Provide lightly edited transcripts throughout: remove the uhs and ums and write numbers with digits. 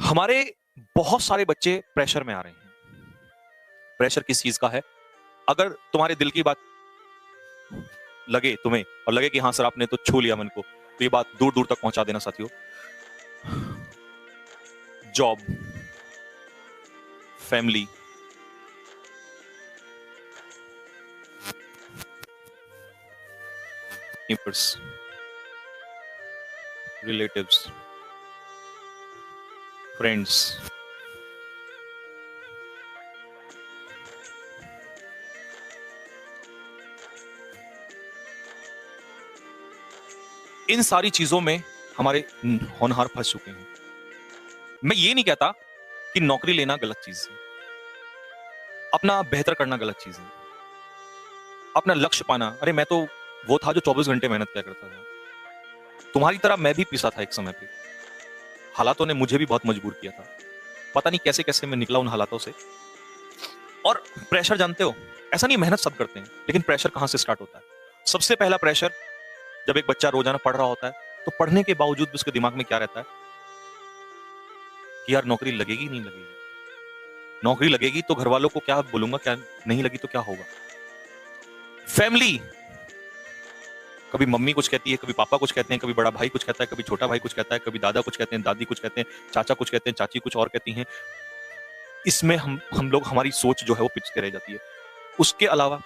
हमारे बहुत सारे बच्चे प्रेशर में आ रहे हैं। प्रेशर किस चीज का है? अगर तुम्हारे दिल की बात लगे तुम्हें और लगे कि हाँ सर आपने तो छू लिया मन को, तो ये बात दूर दूर तक पहुंचा देना साथियों। Job, family, neighbours, relatives, friends, इन सारी चीजों में हमारे होनहार फंस चुके हैं। मैं ये नहीं कहता कि नौकरी लेना गलत चीज है, अपना बेहतर करना गलत चीज है, अपना लक्ष्य पाना। अरे मैं तो वो था जो 24 घंटे मेहनत किया करता था। तुम्हारी तरह मैं भी पिसा था एक समय पे। हालातों ने मुझे भी बहुत मजबूर किया था। पता नहीं कैसे कैसे मैं निकला उन हालातों से। और प्रेशर जानते हो, ऐसा नहीं मेहनत सब करते हैं, लेकिन प्रेशर कहां से स्टार्ट होता है? सबसे पहला प्रेशर, जब एक बच्चा रोजाना पढ़ रहा होता है तो पढ़ने के बावजूद भी उसके दिमाग में क्या रहता है कि यार नौकरी लगेगी नहीं लगेगी, नौकरी लगेगी तो घर वालों को क्या बोलूंगा, क्या नहीं लगी तो क्या होगा। फैमिली, कभी मम्मी कुछ कहती है, कभी पापा कुछ कहते हैं, कभी बड़ा भाई कुछ कहता है, कभी छोटा भाई कुछ कहता है, कभी दादा कुछ कहते हैं, दादी कुछ कहते हैं, चाचा कुछ कहते हैं, चाची कुछ और कहती हैं। इसमें हम लोग, हमारी सोच जो है वो पिछते रह जाती है। उसके अलावा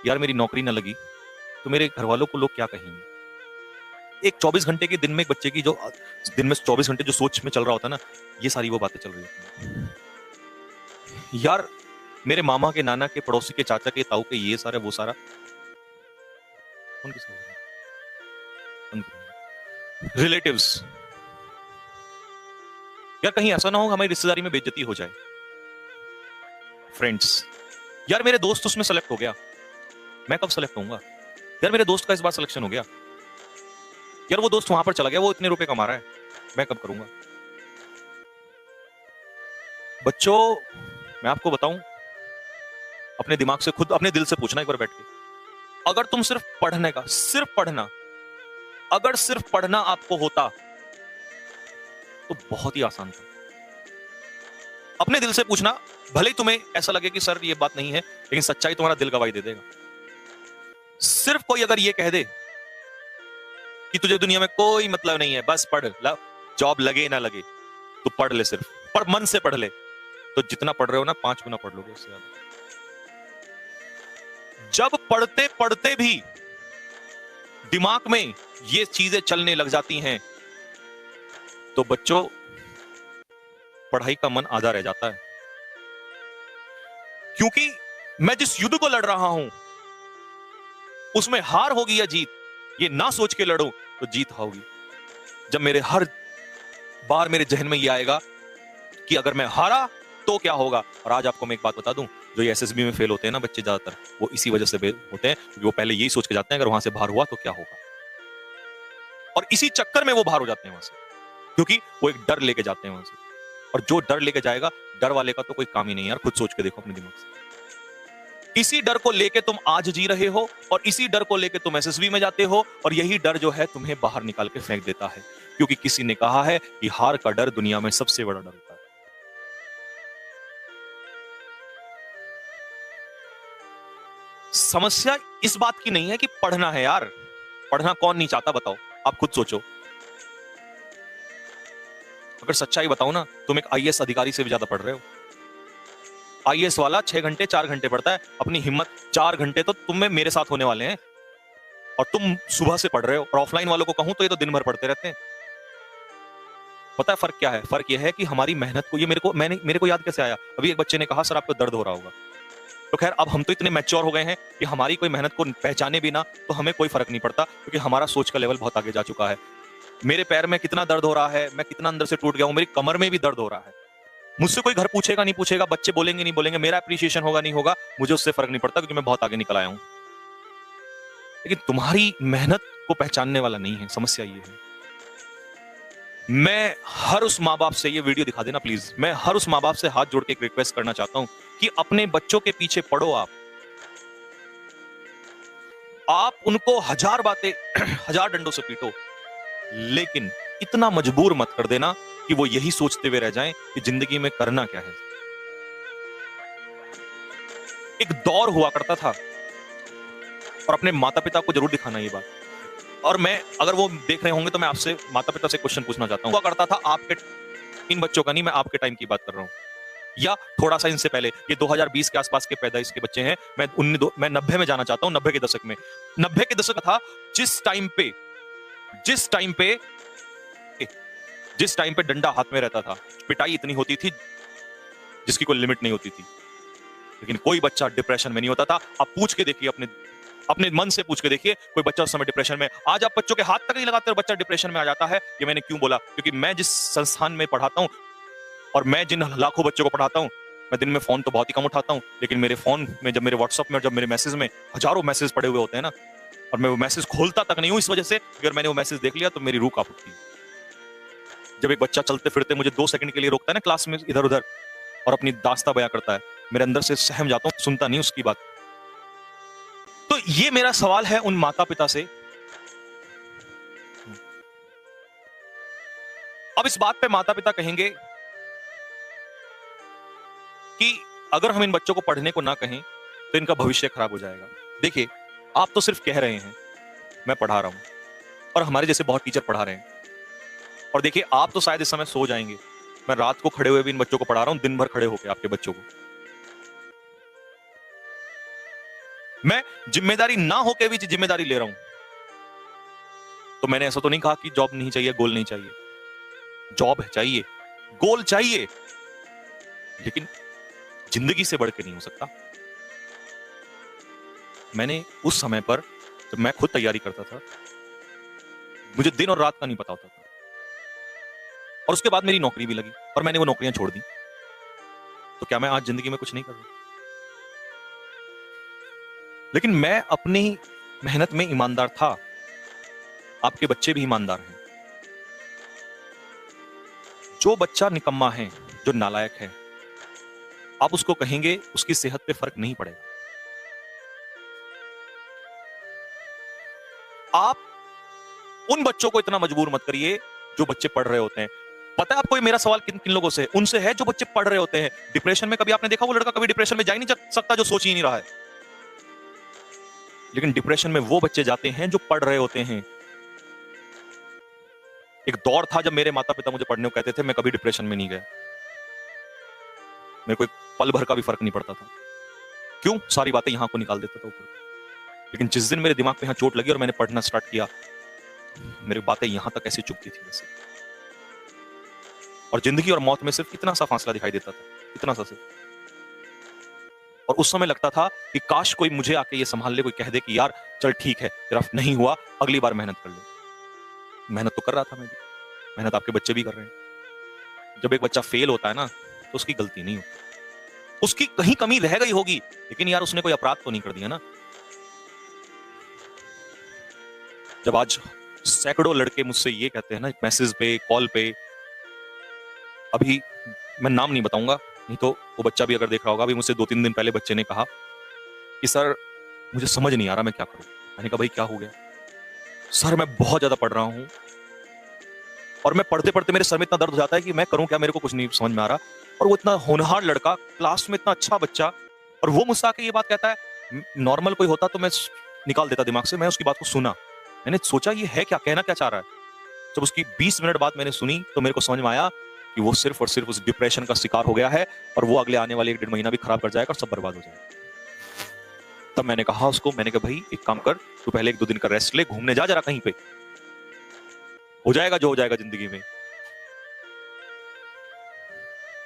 यार मेरी नौकरी ना लगी तो मेरे घर वालों को लोग क्या कहेंगे। एक 24 घंटे के दिन में एक बच्चे की जो दिन में 24 घंटे जो सोच में चल रहा होता है ना, ये सारी वो बातें चल रही होती हैं। यार मेरे मामा के, नाना के, पड़ोसी के, चाचा के, ताऊ के, ये सारा वो सारा उनकी रिलेटिव्स। यार कहीं ऐसा ना हो हमारी रिश्तेदारी में बेइज्जती हो जाए। फ्रेंड्स, यार मेरे दोस्त उसमें सेलेक्ट हो गया, मैं कब सेलेक्ट होऊंगा। यार मेरे दोस्त का इस बार सिलेक्शन हो गया, यार वो दोस्त वहां पर चला गया, वो इतने रुपए कमा रहा है, मैं कब करूंगा। बच्चों मैं आपको बताऊं, अपने दिमाग से खुद, अपने दिल से पूछना एक बार बैठ के, अगर तुम सिर्फ पढ़ने का, सिर्फ पढ़ना, अगर सिर्फ पढ़ना आपको होता तो बहुत ही आसान था। अपने दिल से पूछना, भले ही तुम्हें ऐसा लगे कि सर ये बात नहीं है, लेकिन सच्चाई तुम्हारा दिल गवाही दे देगा। सिर्फ कोई अगर ये कह दे कि तुझे दुनिया में कोई मतलब नहीं है, बस पढ़, जॉब लगे ना लगे तो पढ़ ले, सिर्फ पर मन से पढ़ ले, तो जितना पढ़ रहे हो ना 5 गुना पढ़ लोगे उससे ज्यादा। जब पढ़ते पढ़ते भी दिमाग में ये चीजें चलने लग जाती हैं तो बच्चों पढ़ाई का मन आधा रह जाता है। क्योंकि मैं जिस युद्ध को लड़ रहा हूं उसमें हार होगी या जीत, ये ना सोच के लड़ूं तो जीत होगी। जब मेरे हर बार मेरे जहन में ये आएगा कि अगर मैं हारा तो क्या होगा। और आज आपको मैं एक बात बता दूं, जो ये एसएसबी में फेल होते हैं ना बच्चे ज्यादातर, वो इसी वजह से फेल होते हैं, क्योंकि वो पहले यही सोच के जाते हैं अगर वहां से बाहर हुआ तो क्या होगा, और इसी चक्कर में वो बाहर हो जाते हैं वहां से, क्योंकि वो एक डर लेके जाते हैं वहां से। और जो डर लेके जाएगा, डर वाले का तो कोई काम ही नहीं है यार, खुद सोच के देखो अपने दिमाग से। इसी डर को लेके तुम आज जी रहे हो, और इसी डर को लेके तुम एसएसबी में जाते हो, और यही डर जो है तुम्हें बाहर निकाल के फेंक देता है, क्योंकि किसी ने कहा है कि हार का डर दुनिया में सबसे बड़ा डर होता है। समस्या इस बात की नहीं है कि पढ़ना है यार, पढ़ना कौन नहीं चाहता बताओ, आप खुद सोचो। अगर सच्चाई बताओ ना, तुम एक आईएएस अधिकारी से भी ज्यादा पढ़ रहे हो। आईएएस वाला 6 घंटे 4 घंटे पढ़ता है, अपनी हिम्मत 4 घंटे तो तुम में मेरे साथ होने वाले हैं, और तुम सुबह से पढ़ रहे हो। और ऑफलाइन वालों को कहूं तो ये तो दिन भर पढ़ते रहते हैं। पता है फर्क क्या है? फर्क यह है कि हमारी मेहनत को, ये मेरे को याद कैसे आया, अभी एक बच्चे ने कहा सर आपको दर्द हो रहा होगा। तो खैर अब हम तो इतने मैच्योर हो गए हैं कि हमारी कोई मेहनत को पहचाने भी ना तो हमें कोई फर्क नहीं पड़ता, क्योंकि हमारा सोच का लेवल बहुत आगे जा चुका है। मेरे पैर में कितना दर्द हो रहा है, मैं कितना अंदर से टूट गया हूं, मेरी कमर में भी दर्द हो रहा है। मुझसे कोई घर पूछेगा नहीं पूछेगा, बच्चे बोलेंगे नहीं बोलेंगे, मेरा अप्रिसिएशन होगा नहीं होगा, मुझे उससे फर्क नहीं पड़ता, क्योंकि मैं बहुत आगे निकल आया हूं। लेकिन तुम्हारी मेहनत को पहचानने वाला नहीं है, समस्या ये है। मैं हर उस माँ बाप से, ये वीडियो दिखा देना प्लीज, मैं हर उस माँ बाप से हाथ जोड़ के एक रिक्वेस्ट करना चाहता हूं कि अपने बच्चों के पीछे पढ़ो। आप उनको 1000 बातें 1000 डंडों से पीटो, लेकिन इतना मजबूर मत कर देना कि वो यही सोचते हुए रह जाएं कि जिंदगी में करना क्या है। एक दौर हुआ करता था, और अपने माता पिता को जरूर दिखाना ये बात। और मैं, अगर वो देख रहे होंगे तो मैं आपसे माता पिता से क्वेश्चन पूछना चाहता हूं। हुआ करता था आपके, इन बच्चों का नहीं, मैं आपके टाइम की बात कर रहा हूं, या थोड़ा सा इनसे पहले, ये 2020 के आसपास के पैदाइश के बच्चे हैं। मैं 90 में जाना चाहता हूं, 90 के दशक में। 90 के दशक था जिस टाइम पे जिस टाइम पे जिस टाइम पे डंडा हाथ में रहता था, पिटाई इतनी होती थी जिसकी कोई लिमिट नहीं होती थी, लेकिन कोई बच्चा डिप्रेशन में नहीं होता था। आप पूछ के देखिए, अपने अपने मन से पूछ के देखिए, कोई बच्चा उस समय डिप्रेशन में। आज आप बच्चों के हाथ तक नहीं लगाते और बच्चा डिप्रेशन में आ जाता है। ये मैंने क्यों बोला? क्योंकि मैं जिस संस्थान में पढ़ाता हूं और मैं जिन लाखों बच्चों को पढ़ाता हूं, मैं दिन में फोन तो बहुत ही कम उठाता हूं, लेकिन मेरे फोन में, जब मेरे व्हाट्सएप में और जब मेरे मैसेज में हजारों मैसेज पड़े हुए होते हैं ना, और मैं वो मैसेज खोलता तक नहीं हूं इस वजह से, अगर मैंने वो मैसेज देख लिया तो मेरी रूह कांप उठती है। जब एक बच्चा चलते फिरते मुझे 2 सेकंड के लिए रोकता है ना क्लास में इधर उधर, और अपनी दास्तां बयां करता है, मेरे अंदर से सहम जाता हूं, सुनता नहीं उसकी बात। तो ये मेरा सवाल है उन माता पिता से। अब इस बात पे माता पिता कहेंगे कि अगर हम इन बच्चों को पढ़ने को ना कहें तो इनका भविष्य खराब हो जाएगा। देखिए, आप तो सिर्फ कह रहे हैं, मैं पढ़ा रहा हूं, और हमारे जैसे बहुत टीचर पढ़ा रहे हैं। और देखिए, आप तो शायद इस समय सो जाएंगे, मैं रात को खड़े हुए भी इन बच्चों को पढ़ा रहा हूं, दिन भर खड़े होकर आपके बच्चों को। मैं जिम्मेदारी ना होकर भी जिम्मेदारी ले रहा हूं। तो मैंने ऐसा तो नहीं कहा कि जॉब नहीं चाहिए, गोल नहीं चाहिए। जॉब चाहिए, गोल चाहिए, लेकिन जिंदगी से बढ़ के नहीं हो सकता। मैंने उस समय पर, जब मैं खुद तैयारी करता था, मुझे दिन और रात का नहीं पता होता था, और उसके बाद मेरी नौकरी भी लगी और मैंने वो नौकरियां छोड़ दी। तो क्या मैं आज जिंदगी में कुछ नहीं कर रहा? लेकिन मैं अपनी मेहनत में ईमानदार था। आपके बच्चे भी ईमानदार हैं। जो बच्चा निकम्मा है, जो नालायक है, आप उसको कहेंगे, उसकी सेहत पे फर्क नहीं पड़ेगा। आप उन बच्चों को इतना मजबूर मत करिए जो बच्चे पढ़ रहे होते हैं। पता है आपको मेरा सवाल किन किन लोगों से? उनसे है जो बच्चे पढ़ रहे होते हैं। डिप्रेशन में कभी आपने देखा वो लड़का कभी डिप्रेशन में जा ही नहीं सकता जो सोच ही नहीं रहा है। लेकिन डिप्रेशन में वो बच्चे जाते हैं जो पढ़ रहे होते हैं। एक दौर था जब मेरे माता पिता मुझे पढ़ने को कहते थे, मैं कभी डिप्रेशन में नहीं गया। मेरे को एक पल भर का भी फर्क नहीं पड़ता था। क्यों? सारी बातें यहां को निकाल देता था ऊपर। लेकिन जिस दिन मेरे दिमाग पे यहां चोट लगी और मैंने पढ़ना स्टार्ट किया, मेरी बातें यहां तक ऐसे चुभती थी वैसे। और जिंदगी और मौत में सिर्फ इतना सा फासला दिखाई देता था, इतना सा सिर्फ। और उस समय लगता था कि काश कोई मुझे आके ये संभाल ले, कोई कह दे कि यार चल ठीक है, तेरा नहीं हुआ, अगली बार मेहनत कर ले। मेहनत तो कर रहा था मैं भी, मेहनत आपके बच्चे भी कर रहे हैं। जब एक बच्चा फेल होता है ना, तो उसकी गलती नहीं होती, उसकी कहीं कमी रह गई होगी, लेकिन यार उसने कोई अपराध तो नहीं कर दिया ना। जब आज सैकड़ों लड़के मुझसे ये कहते हैं ना, मैसेज पे, कॉल पे, अभी मैं नाम नहीं बताऊंगा, नहीं तो वो बच्चा भी अगर देख रहा होगा, अभी मुझसे 2-3 दिन पहले बच्चे ने कहा कि सर मुझे समझ नहीं आ रहा मैं क्या करूं। मैंने कहा भाई क्या हो गया? सर मैं बहुत ज्यादा पढ़ रहा हूं, और मैं पढ़ते पढ़ते मेरे सर में इतना दर्द हो जाता है कि मैं करूं क्या, मेरे को कुछ नहीं समझ में आ रहा। और वो इतना होनहार लड़का, क्लास में इतना अच्छा बच्चा, और वो मुझसे आके ये बात कहता है। नॉर्मल कोई होता तो मैं निकाल देता दिमाग से। मैं उसकी बात को सुना, मैंने सोचा ये है क्या, कहना क्या चाह रहा है। जब उसकी 20 मिनट बाद मैंने सुनी तो मेरे को समझ में आया कि वो सिर्फ और सिर्फ उस डिप्रेशन का शिकार हो गया है, और वो अगले आने वाले 1-1.5 महीना भी खराब कर जाएगा और सब बर्बाद हो जाएगा। तब मैंने कहा उसको, मैंने कहा भाई एक काम कर, तू पहले 1-2 दिन का रेस्ट ले, घूमने जा जरा कहीं पे, हो जाएगा जो हो जाएगा जिंदगी में।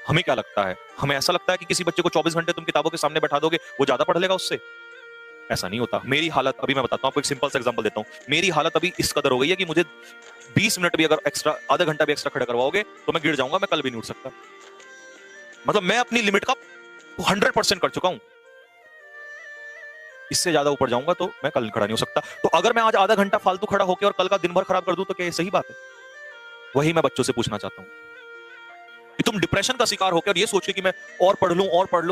हमें क्या लगता है? हमें ऐसा लगता है कि किसी बच्चे को 24 घंटे तुम किताबों के सामने बैठा दोगे, वो ज्यादा पढ़ लेगा उससे। ऐसा नहीं होता। मेरी हालत अभी मैं बताता हूं आपको, एक सिंपल सा एग्जांपल देता हूं। मेरी हालत अभी इस कदर हो गई है कि मुझे 20 मिनट भी अगर एक्स्ट्रा, आधा घंटा भी एक्स्ट्रा खड़ा करवाओगे तो मैं गिर जाऊंगा, मैं कल भी नहीं उठ सकता। मतलब मैं अपनी लिमिट का 100% कर चुका हूं। इससे ज्यादा ऊपर जाऊंगा तो मैं कल खड़ा नहीं हो सकता। तो अगर मैं आज आधा घंटा फालतू खड़ा होकर और कल का दिन भर खराब कर दूं तो क्या ये सही बात है? वही मैं बच्चों से पूछना चाहता हूं कि तुम डिप्रेशन का शिकार होकर ये सोच के कि मैं और पढ़ लूं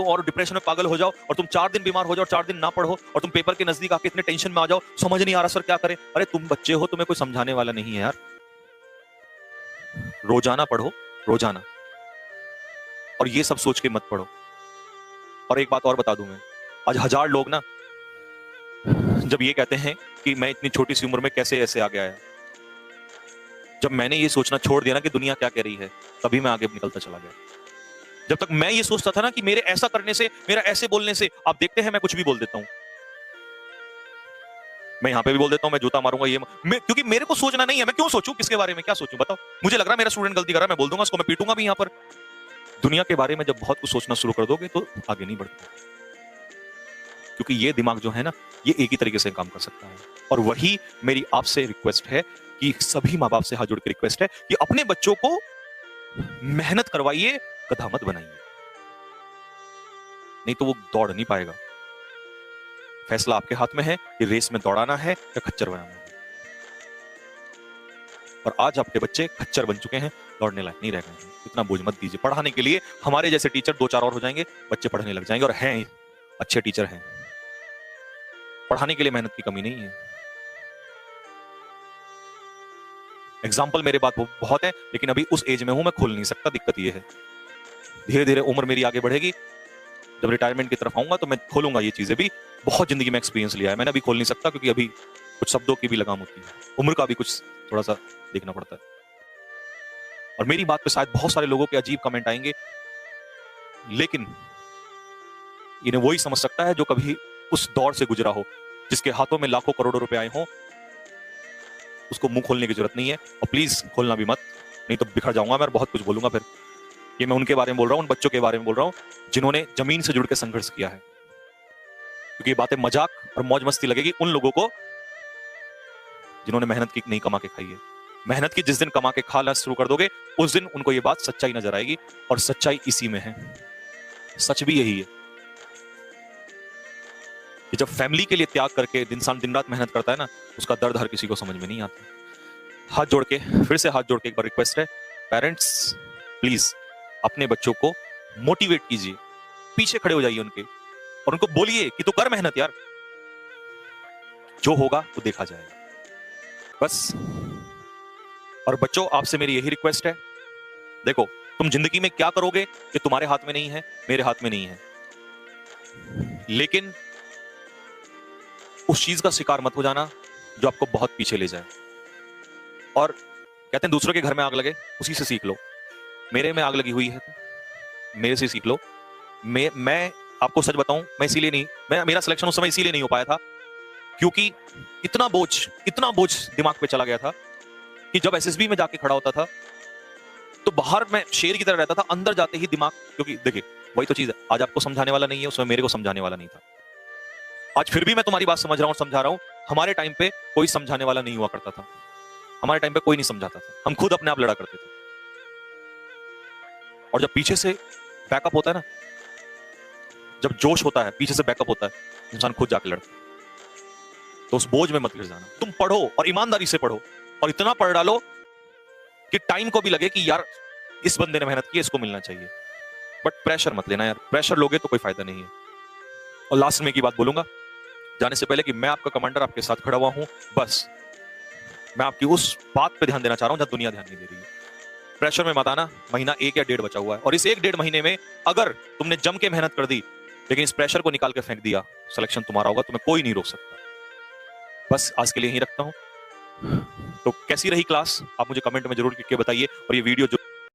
और डिप्रेशन में पागल हो जाओ, और तुम 4 दिन बीमार हो जाओ और 4 दिन ना पढ़ो, और तुम पेपर के नजदीक आके इतने टेंशन में आ जाओ, समझ नहीं आ रहा सर क्या करें। अरे तुम बच्चे हो, तुम्हें कोई समझाने वाला नहीं है यार। रोजाना पढ़ो, रोजाना। और ये सब सोच के मत पढ़ो। और एक बात और बता दूं मैं, आज 1000 लोग ना जब ये कहते हैं कि मैं इतनी छोटी सी उम्र में कैसे ऐसे आगे आया, जब मैंने ये सोचना छोड़ दिया ना कि दुनिया क्या कह रही है, तभी मैं आगे निकलता चला गया। जब तक मैं ये सोचता था ना कि मेरे ऐसा करने से, मेरा ऐसे बोलने से, आप देखते हैं मैं कुछ भी बोल देता हूं। मैं यहां पे भी बोल देता हूं मैं जूता मारूंगा, क्योंकि मेरे को सोचना नहीं है। मैं क्यों सोचूं, किसके बारे में क्या सोचूं बताओ। मुझे लग रहा है मेरा स्टूडेंट गलती कर रहा है, मैं बोल दूंगा उसको, मैं पीटूंगा भी यहां पर। दुनिया के बारे में जब बहुत कुछ सोचना शुरू कर दोगे तो आगे नहीं बढ़ते, क्योंकि ये दिमाग जो है ना, ये एक ही तरीके से काम कर सकता है। और वही मेरी आपसे रिक्वेस्ट है, कि सभी माँ बाप से हाथ जोड़ के रिक्वेस्ट है कि अपने बच्चों को मेहनत करवाइए, गधा मत बनाइए, नहीं तो वो दौड़ नहीं पाएगा। फैसला आपके हाथ में है कि रेस में दौड़ाना है या खच्चर बनाना है। और आज आपके बच्चे खच्चर बन चुके हैं, दौड़ने लायक नहीं रह गए हैं। इतना बोझ मत दीजिए। पढ़ाने के लिए हमारे जैसे टीचर 2-4 और हो जाएंगे, बच्चे पढ़ने लग जाएंगे। और हैं अच्छे टीचर हैं, पढ़ाने के लिए मेहनत की कमी नहीं है। एग्जाम्पल मेरे पास बहुत है, लेकिन अभी उस एज में हूं, मैं खोल नहीं सकता। दिक्कत ये है, धीरे धीरे उम्र मेरी आगे बढ़ेगी, जब रिटायरमेंट की तरफ आऊंगा तो मैं खोलूंगा ये चीजें भी। बहुत जिंदगी में एक्सपीरियंस लिया है मैंने, अभी खोल नहीं सकता, क्योंकि अभी कुछ शब्दों की भी लगाम होती है, उम्र का भी कुछ थोड़ा सा देखना पड़ता है। और मेरी बात पे शायद बहुत सारे लोगों के अजीब कमेंट आएंगे, लेकिन इन्हें वही समझ सकता है जो कभी उस दौर से गुजरा हो, जिसके हाथों में लाखों करोड़ों रुपए आए हों। उसको मुंह खोलने की जरूरत नहीं है, और प्लीज खोलना भी मत, नहीं तो बिखर जाऊंगा मैं, बहुत कुछ बोलूंगा फिर। ये मैं उनके बारे में बोल रहा हूं, उन बच्चों के बारे में बोल रहा हूं जिन्होंने जमीन से जुड़ के संघर्ष किया है। क्योंकि ये बातें मजाक और मौज मस्ती लगेगी उन लोगों को जिन्होंने मेहनत की नहीं कमा के खाई है। मेहनत की जिस दिन कमा के खाना शुरू कर दोगे, उस दिन उनको ये बात सच्चाई नजर आएगी, और सच्चाई इसी में है। सच भी यही है कि जब फैमिली के लिए त्याग करके इंसान दिन रात मेहनत करता है ना, उसका दर्द हर किसी को समझ में नहीं आता। हाथ जोड़ के, फिर से हाथ जोड़ के एक बार रिक्वेस्ट है, पेरेंट्स प्लीज अपने बच्चों को मोटिवेट कीजिए, पीछे खड़े हो जाइए उनके, और उनको बोलिए कि तू कर मेहनत यार, जो होगा वो देखा जाएगा, बस। और बच्चों, आपसे मेरी यही रिक्वेस्ट है, देखो तुम जिंदगी में क्या करोगे ये तुम्हारे हाथ में नहीं है, मेरे हाथ में नहीं है, लेकिन उस चीज का शिकार मत हो जाना जो आपको बहुत पीछे ले जाए। और कहते हैं दूसरों के घर में आग लगे, उसी से सीख लो। मेरे में आग लगी हुई है, मेरे से सीख लो। मैं आपको सच बताऊं, मैं इसीलिए नहीं, मेरा सिलेक्शन उस समय इसीलिए नहीं हो पाया था, क्योंकि इतना बोझ दिमाग पे चला गया था कि जब एसएसबी में जाके खड़ा होता था तो बाहर मैं शेर की तरह रहता था, अंदर जाते ही दिमाग, क्योंकि देखिए वही तो चीज है, आज आपको समझाने वाला नहीं है, उसमें मेरे को समझाने वाला नहीं था। आज फिर भी मैं तुम्हारी बात समझ रहा हूं, समझा रहा हूं। हमारे टाइम पे कोई समझाने वाला नहीं हुआ करता था, हमारे टाइम पे कोई नहीं समझाता था, हम खुद अपने आप लड़ा करते थे। और जब पीछे से बैकअप होता है ना, जब जोश होता है, पीछे से बैकअप होता है, इंसान खुद जाके लड़ता है। तो उस बोझ में मत गिर जाना, तुम पढ़ो और ईमानदारी से पढ़ो, और इतना पढ़ डालो कि टाइम को भी लगे कि यार इस बंदे ने मेहनत की, इसको मिलना चाहिए। बट प्रेशर मत लेना यार, प्रेशर लोगे तो कोई फायदा नहीं है। और लास्ट में की बात बोलूंगा जाने से पहले, कि मैं आपका कमांडर, आपके साथ खड़ा हुआ हूं, बस मैं आपकी उस बात पे ध्यान देना चाह रहा हूं जहां दुनिया ध्यान नहीं दे रही है। प्रेशर में मत आना, महीना 1 या 1.5 बचा हुआ है, और इस 1-1.5 महीने में अगर तुमने जम के मेहनत कर दी, लेकिन इस प्रेशर को निकाल के फेंक दिया, सिलेक्शन तुम्हारा होगा, तुम्हें कोई नहीं रोक सकता। बस आज के लिए यहीं रखता हूं। तो कैसी रही क्लास, आप मुझे कमेंट में जरूर लिख के बताइए, और ये वीडियो जो